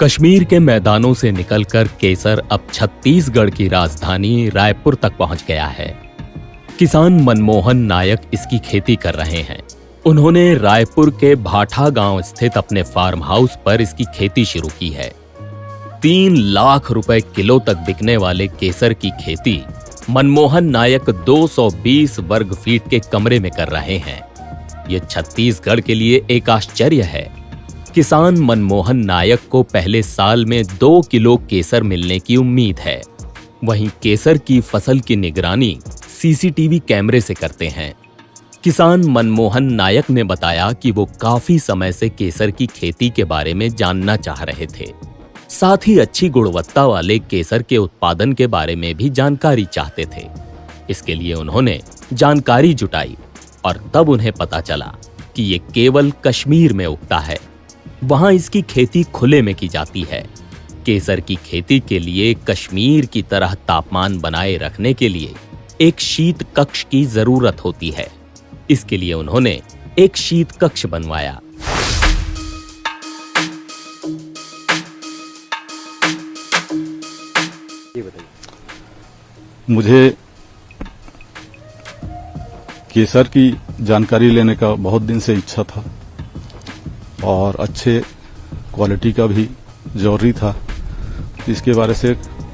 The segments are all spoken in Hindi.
कश्मीर के मैदानों से निकलकर केसर अब छत्तीसगढ़ की राजधानी रायपुर तक पहुंच गया है। किसान मनमोहन नायक इसकी खेती कर रहे हैं। उन्होंने रायपुर के भाठा गांव स्थित अपने फार्म हाउस पर इसकी खेती शुरू की है। 3 लाख रुपए किलो तक बिकने वाले केसर की खेती मनमोहन नायक 220 वर्ग फीट के कमरे में कर रहे हैं। ये छत्तीसगढ़ के लिए एक आश्चर्य है। किसान मनमोहन नायक को पहले साल में 2 किलो केसर मिलने की उम्मीद है। वहीं केसर की फसल की निगरानी सीसीटीवी कैमरे से करते हैं। किसान मनमोहन नायक ने बताया कि वो काफी समय से केसर की खेती के बारे में जानना चाह रहे थे। साथ ही अच्छी गुणवत्ता वाले केसर के उत्पादन के बारे में भी जानकारी चाहते थे। इसके लिए उन्होंने जानकारी जुटाई और तब उन्हें पता चला कि ये केवल कश्मीर में उगता है। वहां इसकी खेती खुले में की जाती है। केसर की खेती के लिए कश्मीर की तरह तापमान बनाए रखने के लिए एक शीत कक्ष की जरूरत होती है। इसके लिए उन्होंने एक शीत कक्ष बनवाया। मुझे केसर की जानकारी लेने का बहुत दिन से इच्छा था और अच्छे क्वालिटी का भी जरूरी था। इसके बारे से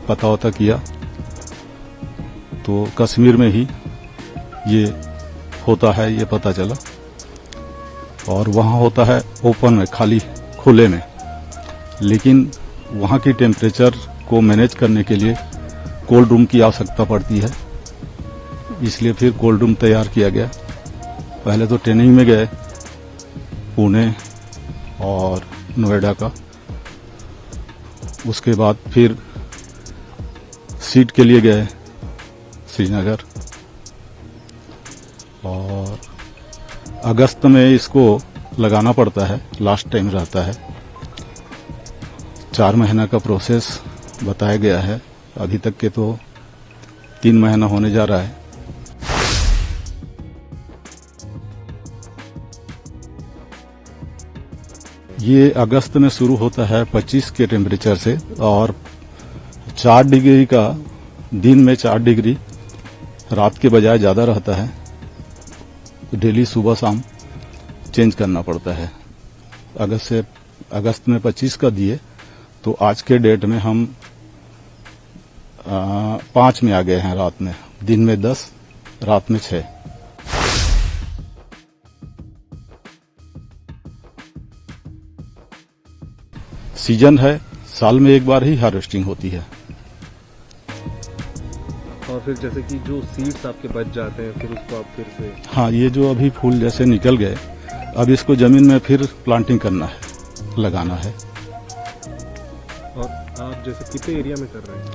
पता होता किया तो कश्मीर में ही ये होता है, ये पता चला। और वहाँ होता है ओपन में, खाली खुले में, लेकिन वहाँ की टेम्परेचर को मैनेज करने के लिए कोल्ड रूम की आवश्यकता पड़ती है। इसलिए फिर कोल्ड रूम तैयार किया गया। पहले तो ट्रेनिंग में गए पुणे और नोएडा का, उसके बाद फिर सीड के लिए गए श्रीनगर, और अगस्त में इसको लगाना पड़ता है। लास्ट टाइम रहता है। 4 महीना का प्रोसेस बताया गया है। अभी तक के तो 3 महीना होने जा रहा है। ये अगस्त में शुरू होता है 25 के टेम्परेचर से, और 4 डिग्री का दिन में 4 डिग्री रात के बजाय ज़्यादा रहता है। डेली सुबह शाम चेंज करना पड़ता है। अगस्त में 25 का दिए तो आज के डेट में हम 5 में आ गए हैं। रात में, दिन में 10, रात में 6। सीजन है, साल में एक बार ही हार्वेस्टिंग होती है। और फिर जैसे कि जो सीड्स आपके बच जाते हैं फिर उसको आप फिर से, हाँ, ये जो अभी फूल जैसे निकल गए, अब इसको जमीन में फिर प्लांटिंग करना है, लगाना है। और आप जैसे कितने एरिया में कर रहे हैं?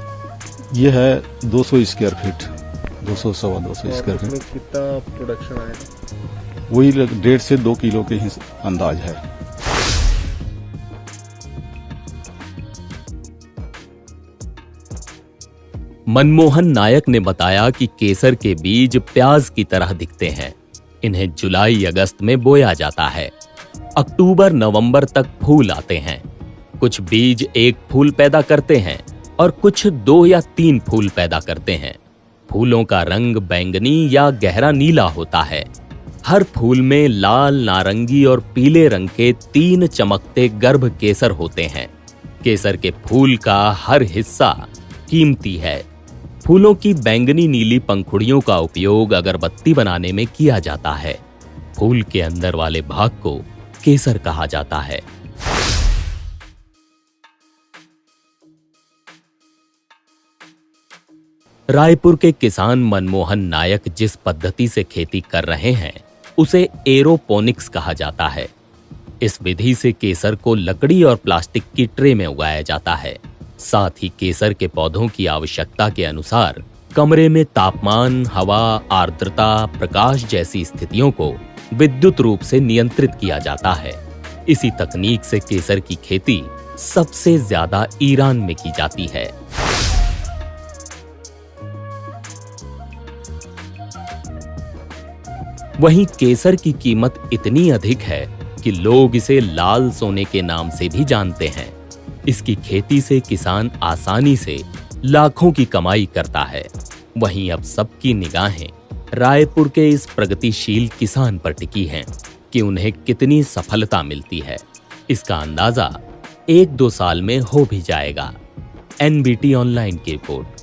ये है 200 स्क्वायर फीट, 200 सवा 200 स्क्वायर फीट। कितना प्रोडक्शन आएगा? वही 1.5 से 2 किलो के ही अंदाज है। मनमोहन नायक ने बताया कि केसर के बीज प्याज की तरह दिखते हैं। इन्हें जुलाई अगस्त में बोया जाता है। अक्टूबर नवंबर तक फूल आते हैं। कुछ बीज 1 फूल पैदा करते हैं और कुछ 2 या 3 फूल पैदा करते हैं। फूलों का रंग बैंगनी या गहरा नीला होता है। हर फूल में लाल, नारंगी और पीले रंग के 3 चमकते गर्भ केसर होते हैं। केसर के फूल का हर हिस्सा कीमती है। फूलों की बैंगनी नीली पंखुड़ियों का उपयोग अगरबत्ती बनाने में किया जाता है। फूल के अंदर वाले भाग को केसर कहा जाता है। रायपुर के किसान मनमोहन नायक जिस पद्धति से खेती कर रहे हैं उसे एरोपोनिक्स कहा जाता है। इस विधि से केसर को लकड़ी और प्लास्टिक की ट्रे में उगाया जाता है। साथ ही केसर के पौधों की आवश्यकता के अनुसार कमरे में तापमान, हवा, आर्द्रता, प्रकाश जैसी स्थितियों को विद्युत रूप से नियंत्रित किया जाता है। इसी तकनीक से केसर की खेती सबसे ज्यादा ईरान में की जाती है। वहीं केसर की कीमत इतनी अधिक है कि लोग इसे लाल सोने के नाम से भी जानते हैं। इसकी खेती से किसान आसानी से लाखों की कमाई करता है। वहीं अब सबकी निगाहें रायपुर के इस प्रगतिशील किसान पर टिकी हैं कि उन्हें कितनी सफलता मिलती है। इसका अंदाजा 1-2 साल में हो भी जाएगा। NBT ऑनलाइन की रिपोर्ट।